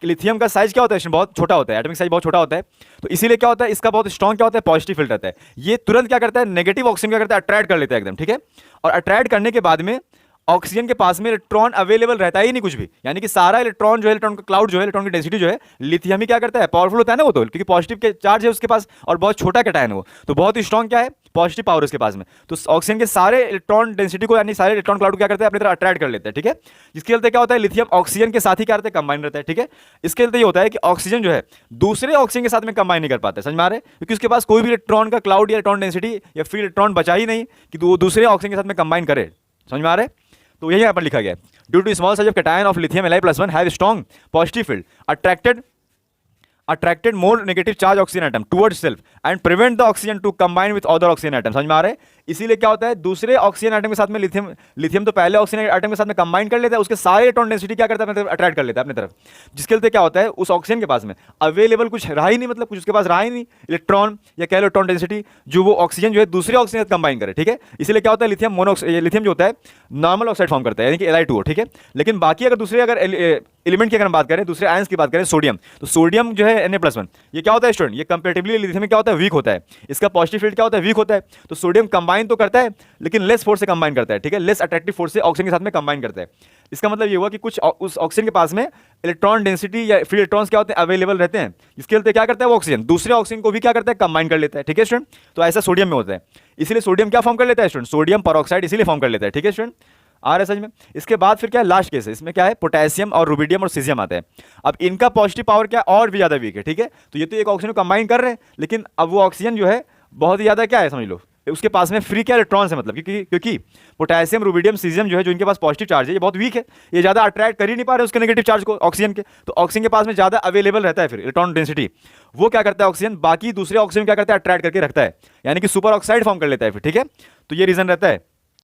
कि लिथियम का साइज क्या होता है, बहुत छोटा होता है, एटॉमिक साइज बहुत छोटा होता है, तो इसीलिए क्या होता है, इसका बहुत स्ट्रॉन्ग क्या होता है, पॉजिटिव फील्ड रहता है। ये तुरंत क्या करता है, नेगेटिव ऑक्सीजन क्या करता है, अट्रैक्ट कर लेता है एकदम, ठीक है। और अट्रैक्ट करने के बाद में ऑक्सीजन के पास में इलेक्ट्रॉन अवेलेबल रहता ही नहीं कुछ भी, यानी कि सारा इलेक्ट्रॉन जो है, इलेक्ट्रॉन का क्लाउड जो है, इलेक्ट्रॉन की डेंसिटी जो है, लिथियम ही क्या करता है, पावरफुल होता है ना वो, तो क्योंकि पॉजिटिव के चार्ज है उसके पास और बहुत छोटा कैटायन है वो, तो बहुत ही स्ट्रॉन्ग क्या है, पॉजिटिव पावर उसके पास में। तो ऑक्सीजन के सारे इलेक्ट्रॉन डेंसिटी को, यानी सारे इलेक्ट्रॉन क्लाउड को क्या करते हैं, अपनी तरह अट्रैक्ट कर लेते हैं, ठीक है। जिसके चलते क्या होता है, लिथियम ऑक्सीजन के साथ ही क्या रहता है, कंबाइन रहता है, ठीक है। इसके चलते ये होता है कि ऑक्सीजन जो है दूसरे ऑक्सीजन के साथ में कंबाइन नहीं कर पाता है, समझ में आ रहा है, क्योंकि उसके पास कोई भी इलेक्ट्रॉन का क्लाउड या इलेक्ट्रॉन डेंसिटी या फ्री इलेक्ट्रॉन बचा ही नहीं कि वो दूसरे ऑक्सीजन के साथ में कंबाइन करे, समझ में आ रहा है। तो यही यहाँ पर लिखा गया है, due to small size of cation of lithium Li+1 have strong positive field attracted more negative charge oxygen atom towards self and prevent the oxygen to combine with other oxygen atom, समझ में आ रहा है। इसीलिए क्या होता है, दूसरे oxygen atom के साथ में लिथियम तो पहले ऑक्सीजन एटम के साथ में कंबाइन कर लेता है, उसके सारे इलेक्ट्रॉन डेंसिटी क्या करता है, अपने तरफ अट्रैक्ट कर लेता है अपनी तरफ। जिसके चलते क्या होता है, उस ऑक्सीजन के पास में अवेलेबल कुछ रहा ही नहीं, मतलब कुछ उसके पास रहा ही नहीं इलेक्ट्रॉन या कह लो इलेक्ट्रॉन डेंसिटी, जो वो ऑक्सीजन जो है दूसरे ऑक्सीजन के साथ कंबाइन करे, ठीक है। इसलिए क्या होता है, लिथियम जो होता है नॉर्मल ऑक्साइड फॉर्म करता है, यानी कि Li2O, ठीक है। लेकिन बाकी अगर दूसरे अगर एलिमेंट की अगर हम बात करें, दूसरे आयंस की बात करें, सोडियम, तो सोडियम जो है Na+1, ये क्या होता है स्टूडेंट, ये कंपेरेटिवली लिथियम में क्या होता है, वीक होता है, इसका पॉजिटिव फील्ड क्या होता है, वीक होता है। तो सोडियम कंबाइन तो करता है लेकिन लेस फोर्स से कंबाइन करता है, ठीक है, लेस अट्रैक्टिव फोर्स से ऑक्सीजन के साथ में कंबाइन करता है। इसका मतलब ये हुआ कि कुछ उस ऑक्सीजन के पास में इलेक्ट्रॉन डेंसिटी या फ्री इलेक्ट्रॉन्स क्या होते हैं, अवेलेबल रहते हैं, जिसके चलते क्या करता है वो ऑक्सीजन दूसरे ऑक्सीजन को भी क्या करता है, कंबाइन कर लेता है, ठीक है स्टूडेंट। तो ऐसा सोडियम में होता है, इसीलिए सोडियम क्या फॉर्म कर लेता है स्टूडेंट, सोडियम परऑक्साइड इसीलिए फॉर्म कर लेता है, ठीक है स्टूडेंट। आ रहा है समझ में। इसके बाद फिर क्या है, लास्ट केस है, इसमें क्या है, पोटेशियम और रुबिडियम और सीजियम आता है। अब इनका पॉजिटिव पावर क्या और भी ज्यादा वीक है, ठीक है। तो ये तो एक ऑक्सीजन को कंबाइन कर रहे हैं, लेकिन अब वो ऑक्सीजन जो है बहुत ही ज्यादा क्या है, समझ लो, उसके पास में फ्री क्या इलेक्ट्रॉन्स है, मतलब क्योंकि पोटेशियम रुबिडियम सीजियम जो है, जो इनके पास पॉजिटिव चार्ज है, ये बहुत वीक है, ये ज्यादा अट्रैक्ट कर ही नहीं पा रहे उसके नेगेटिव चार्ज को ऑक्सीजन के। तो ऑक्सीजन के पास में ज्यादा अवेलेबल रहता है फिर इलेक्ट्रॉन डेंसिटी, वो क्या करता है ऑक्सीजन, बाकी दूसरे ऑक्सीजन क्या करता है, अट्रैक्ट करके रखता है, यानी कि सुपर ऑक्साइड फॉर्म कर लेता है फिर, ठीक है। तो ये रीजन रहता है।